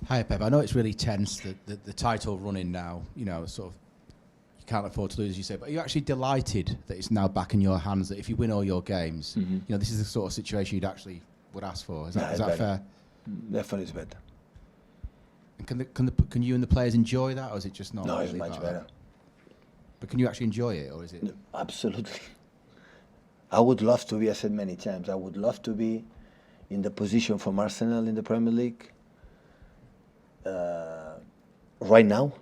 Hi, Pep. I know it's really tense, the title running now, you know, sort of, you can't afford to lose, as you say, but are you actually delighted that it's now back in your hands, that if you win all your games, you know, this is the sort of situation you'd actually would ask for? Is that fair? Definitely it's better. And can you and the players enjoy that, or is it just not? No, really it's much better. That? But can you actually enjoy it, or is it? No, absolutely. I would love to be, I said many times, I would love to be in the position from Arsenal in the Premier League right now.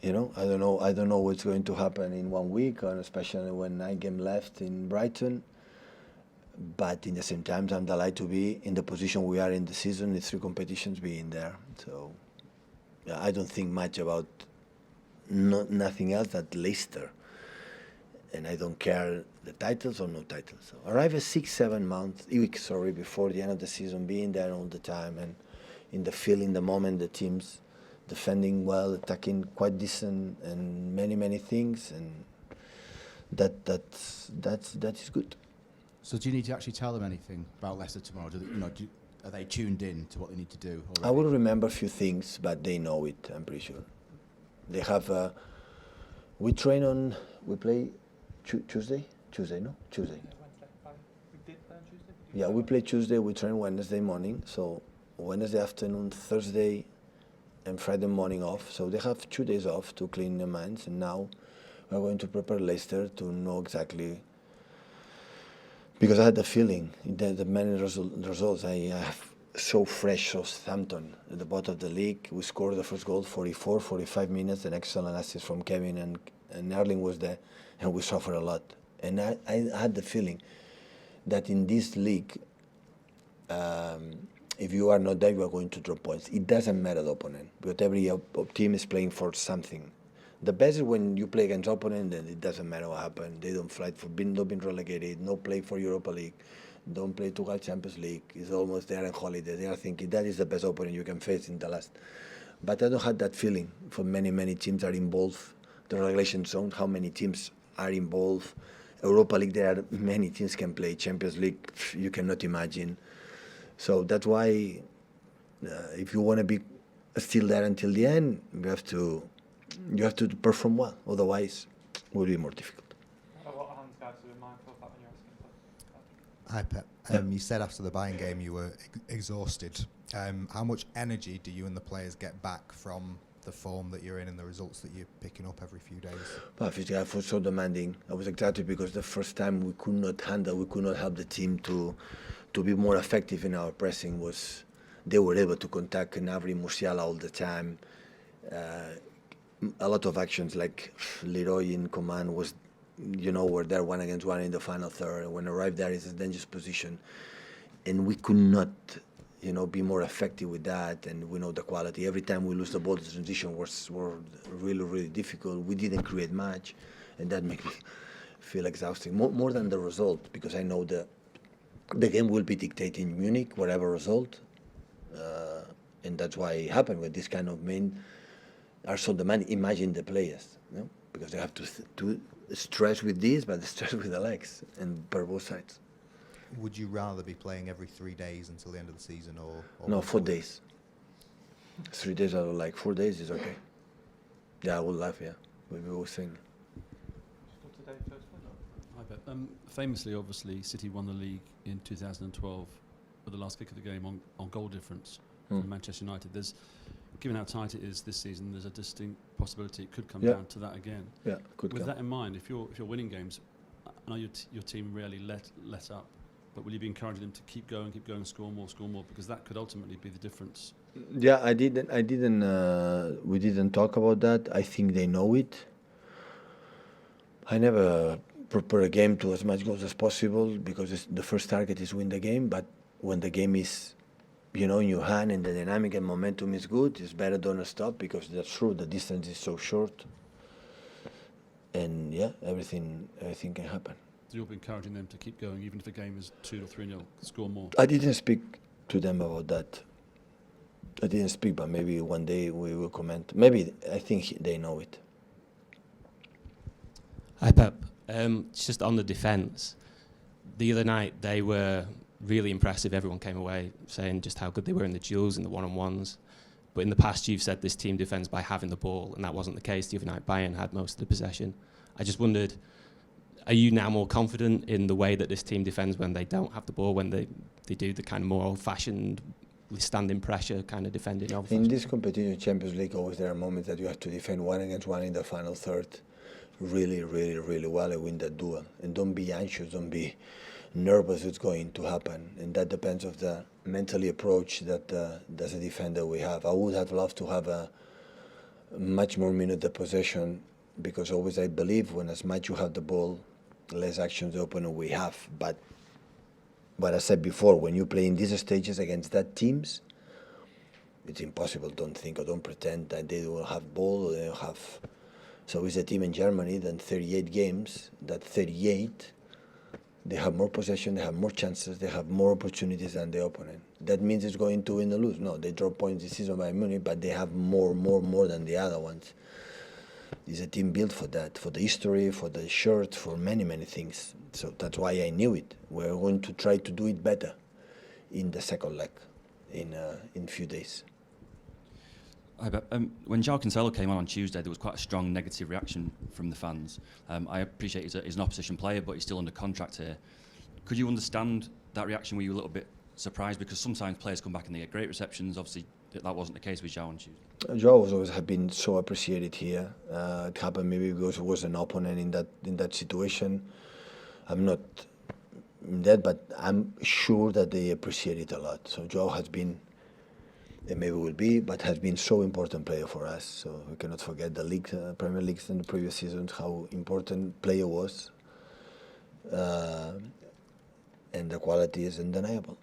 You know, I don't know what's going to happen in 1 week, and especially when 9 games left in Brighton. But in the same time, I'm delighted to be in the position we are in the season, the 3 competitions being there. So yeah, I don't think much about nothing else than Leicester. And I don't care the titles or no titles. So arrive at 6-7 weeks before the end of the season, being there all the time and in the feel, in the moment, the teams defending well, attacking quite decent, and many things, and that is good. So do you need to actually tell them anything about Leicester tomorrow? Are they tuned in to what they need to do already? I will remember a few things, but they know it, I'm pretty sure. They have, we play Tuesday? Tuesday, no? Tuesday. We did play on Tuesday? Yeah, we play Tuesday, we train Wednesday morning, so Wednesday afternoon, Thursday and Friday morning off. So they have 2 days off to clean their minds, and now we're going to prepare Leicester to know exactly, because I had the feeling that the many results I have so fresh, Southampton at the bottom of the league. We scored the first goal 45 minutes, an excellent assist from Kevin, and Erling was there, and we suffered a lot. And I had the feeling that in this league, if you are not there, you are going to drop points. It doesn't matter the opponent, because every team is playing for something. The best is when you play against opponent, then it doesn't matter what happened. They don't fight for not being relegated, no play for Europa League, don't play to get Champions League. It's almost there on holiday. They are thinking that is the best opponent you can face in the last. But I don't have that feeling. For many teams are involved. The relegation zone, how many teams are involved. Europa League, there are many teams can play. Champions League, you cannot imagine. So that's why, if you want to be still there until the end, you have to perform well. Otherwise, it will be more difficult. Hi Pep. You said after the Bayern game you were exhausted. How much energy do you and the players get back from the form that you're in and the results that you're picking up every few days? Well, physically, I was so demanding. I was excited because the first time we could not help the team to be more effective in our pressing. They were able to contact Gnabry and Musiala all the time. A lot of actions like Leroy in command was, were there 1-against-1 in the final third. When arrived there, it's a dangerous position. And we could not, be more effective with that, and we know the quality. Every time we lose the ball, the transition was really difficult. We didn't create much, and that makes me feel exhausting. More than the result, because I know the game will be dictated in Munich, whatever result. And that's why it happened with this kind of men are so demanding. Imagine the players, because they have to stress with this, but stress with the legs, and per both sides. Would you rather be playing every 3 days until the end of the season, or no, 4 days? 3 days I don't like. 4 days is okay. Yeah, I would love. Yeah, we were saying. Hi, Pep. Famously, obviously, City won the league in 2012 with the last kick of the game on goal difference from Manchester United. Given how tight it is this season, there's a distinct possibility it could come down to that again. Yeah, could With come. that in mind, if you're winning games, I know your team rarely let up. But will you be encouraging them to keep going, score more, because that could ultimately be the difference? Yeah, I didn't. We didn't talk about that. I think they know it. I never prepare a game to as much goals as possible, because the first target is win the game. But when the game is, in your hand and the dynamic and momentum is good, it's better don't stop, because that's true. The distance is so short, and yeah, everything can happen. So you'll be encouraging them to keep going, even if the game is 2 or 3-0, score more? I didn't speak to them about that. I didn't speak, but maybe one day we will comment. Maybe, I think they know it. Hi Pep. Just on the defence, the other night they were really impressive. Everyone came away saying just how good they were in the duels and the one-on-ones. But in the past, you've said this team defends by having the ball, and that wasn't the case. The other night, Bayern had most of the possession. I just wondered, are you now more confident in the way that this team defends when they don't have the ball, when they do the kind of more old-fashioned standing pressure kind of defending? In this competition, Champions League, always there are moments that you have to defend 1 against 1 in the final third really, really, really well and win that duel. And don't be anxious, don't be nervous it's going to happen. And that depends of the mentally approach that as a defender we have. I would have loved to have a much more minute of possession, because always I believe when as much you have the ball, less actions the opponent we have. But what I said before, when you play in these stages against that teams, it's impossible. Don't think or don't pretend that they will have ball or they don't have. So it's a team in Germany than 38 games, that 38, they have more possession, they have more chances, they have more opportunities than the opponent. That means it's going to win or lose. No, they drop points this season by Munich, but they have more than the other ones. It's a team built for that, for the history, for the shirt, for many, many things. So that's why I knew it. We're going to try to do it better in the second leg in a few days. When Joao Cancelo came on Tuesday, there was quite a strong negative reaction from the fans. I appreciate he's an opposition player, but he's still under contract here. Could you understand that reaction? Were you a little bit surprised? Because sometimes players come back and they get great receptions. Obviously, that wasn't the case with Joao on Tuesday. Joao always have been so appreciated here. It happened maybe because he was an opponent in that situation. I'm not in that, but I'm sure that they appreciate it a lot. So Joao has been, and maybe will be, but has been so important player for us. So we cannot forget the league, Premier Leagues in the previous seasons, how important player was, and the quality is undeniable.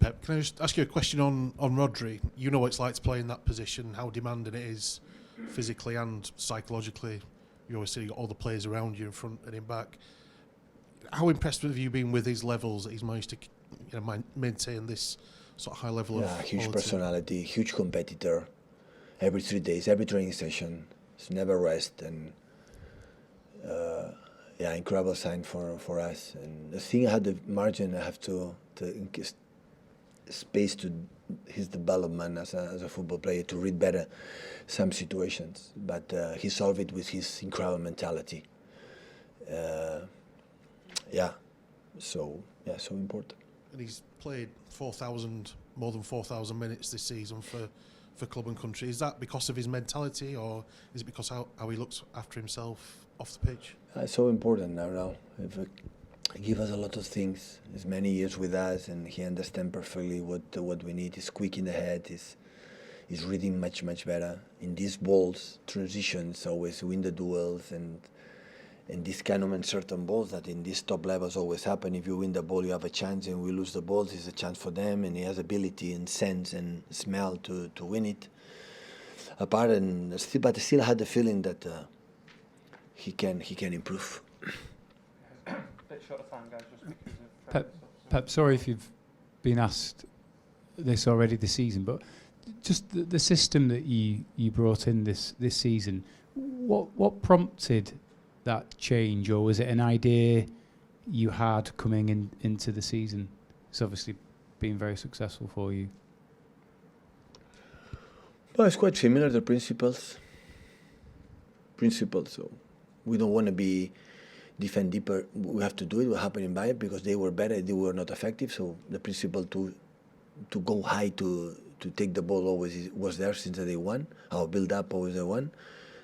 Pep, can I just ask you a question on Rodri? You know what it's like to play in that position, how demanding it is physically and psychologically. You always see all the players around you in front and in back. How impressed have you been with his levels that he's managed to maintain this sort of high level of huge quality? Personality, huge competitor. Every 3 days, every training session, it's never rest, and incredible sign for us. And the thing I had the margin, I have to space to his development as a football player to read better some situations, but he solved it with his incredible mentality. So important. And he's played more than 4,000 minutes this season for club and country. Is that because of his mentality, or is it because how he looks after himself off the pitch? It's so important now. He gives us a lot of things. He's many years with us, and he understands perfectly what we need. He's quick in the head. He's reading much better. In these balls, transitions always win the duels, and this kind of uncertain balls that in these top levels always happen. If you win the ball, you have a chance, and we lose the balls, it's a chance for them, and he has ability and sense and smell to win it. But I still had the feeling that he can improve. Pep, sorry if you've been asked this already this season, but just the system that you brought in this season, what prompted that change, or was it an idea you had coming into the season? It's obviously been very successful for you. Well, it's quite similar, the principles. So we don't want to defend deeper. We have to do it. What happened in Bayern, because they were better, they were not effective. So the principle to go high, to take the ball always was there since day one. Our build-up always the one.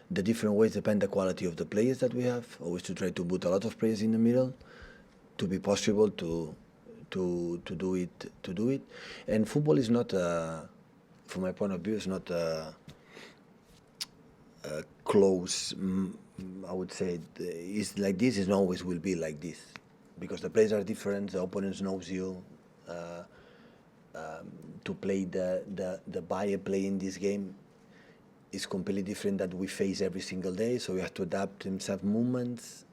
The different ways depend the quality of the players that we have. Always to try to put a lot of players in the middle, to be possible to do it. And football is not, from my point of view, is not a close. I would say it's like this. It always will be like this, because the players are different. The opponents knows you. To play the buyer play in this game is completely different that we face every single day. So we have to adapt himself movements,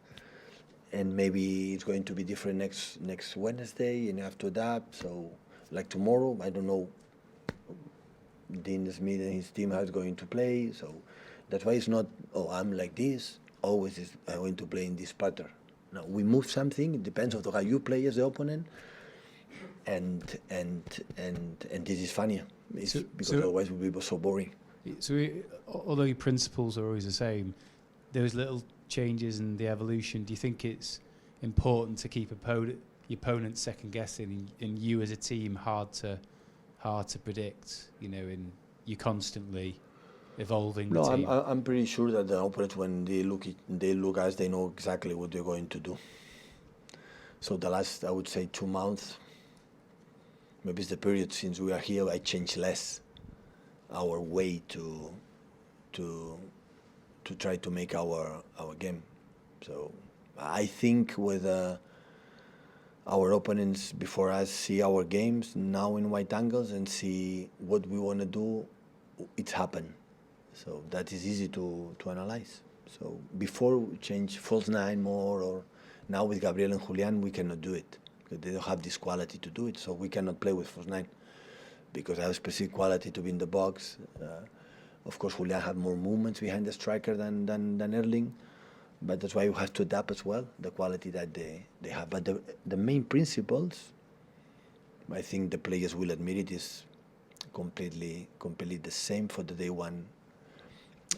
and maybe it's going to be different next Wednesday, and you have to adapt. So like tomorrow, I don't know Dean Smith and his team how it's going to play. So that's why it's not, I'm like this, always I'm going to play in this pattern. No, we move something, it depends on how you play as the opponent, and this is funnier. It's because so- otherwise it would be so boring. So, although your principles are always the same, those little changes and the evolution, do you think it's important to keep your opponent second guessing and you as a team hard to predict? You know, in you constantly evolving. No, the team. I'm pretty sure that the opponents, when they look at us, they know exactly what they're going to do. So the last, I would say, 2 months, maybe it's the period since we are here, I changed less our way to try to make our game. So I think with our opponents before us see our games now in white angles and see what we want to do, it's happened. So that is easy to analyze. So before we change false nine more, or now with Gabriel and Julian, we cannot do it because they don't have this quality to do it. So we cannot play with false nine because I have specific quality to be in the box. Of course, Julian had more movements behind the striker than Erling, but that's why you have to adapt as well the quality that they have. But the main principles, I think the players will admit it, is completely the same for the day one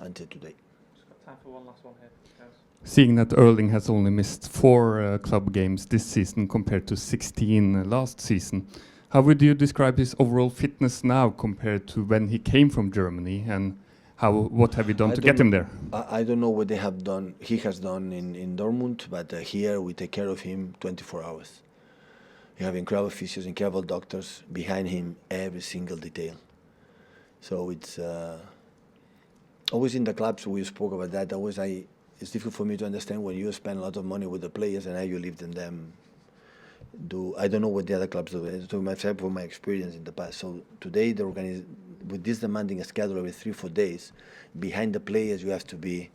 until today. Just got time for one last one here, guys. Seeing that Erling has only missed 4 club games this season compared to 16 last season, how would you describe his overall fitness now compared to when he came from Germany, and what have you done to get him there? I don't know what they have done. He has done in Dortmund, but here we take care of him 24 hours. You have incredible physios, incredible doctors behind him, every single detail. So it's always in the clubs we spoke about that. It's difficult for me to understand when you spend a lot of money with the players and how you leave them do. I don't know what the other clubs do. To myself, from my experience in the past. So today, with this demanding schedule every 3-4 days, behind the players you have to be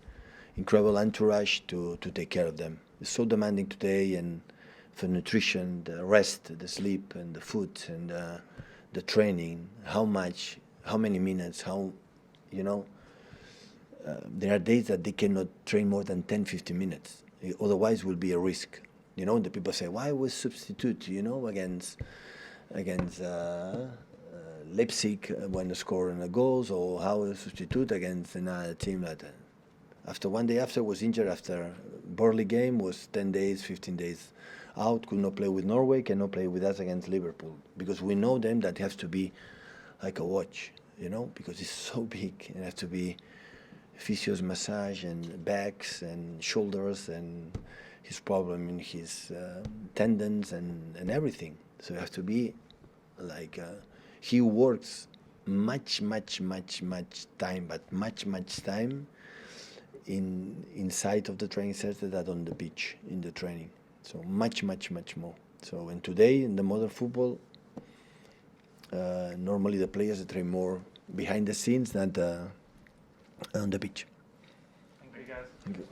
incredible entourage to take care of them. It's so demanding today, and for nutrition, the rest, the sleep, and the food, and the training. How many minutes? There are days that they cannot train more than 10-15 minutes. Otherwise, it will be a risk. The people say, why was substitute, against Leipzig when scoring the goals, or how was substitute against another team that after 1 day after was injured after Burnley game, was 10 days, 15 days out, could not play with Norway, cannot play with us against Liverpool, because we know them that has to be like a watch, because it's so big, and it has to be physios, massage, and backs and shoulders, and his problem in his tendons and everything. So it has to be like he works much time, but much time inside of the training center than on the pitch in the training. So much more. So and today in the modern football, normally the players train more behind the scenes than on the pitch. Thank you, guys. Thank you.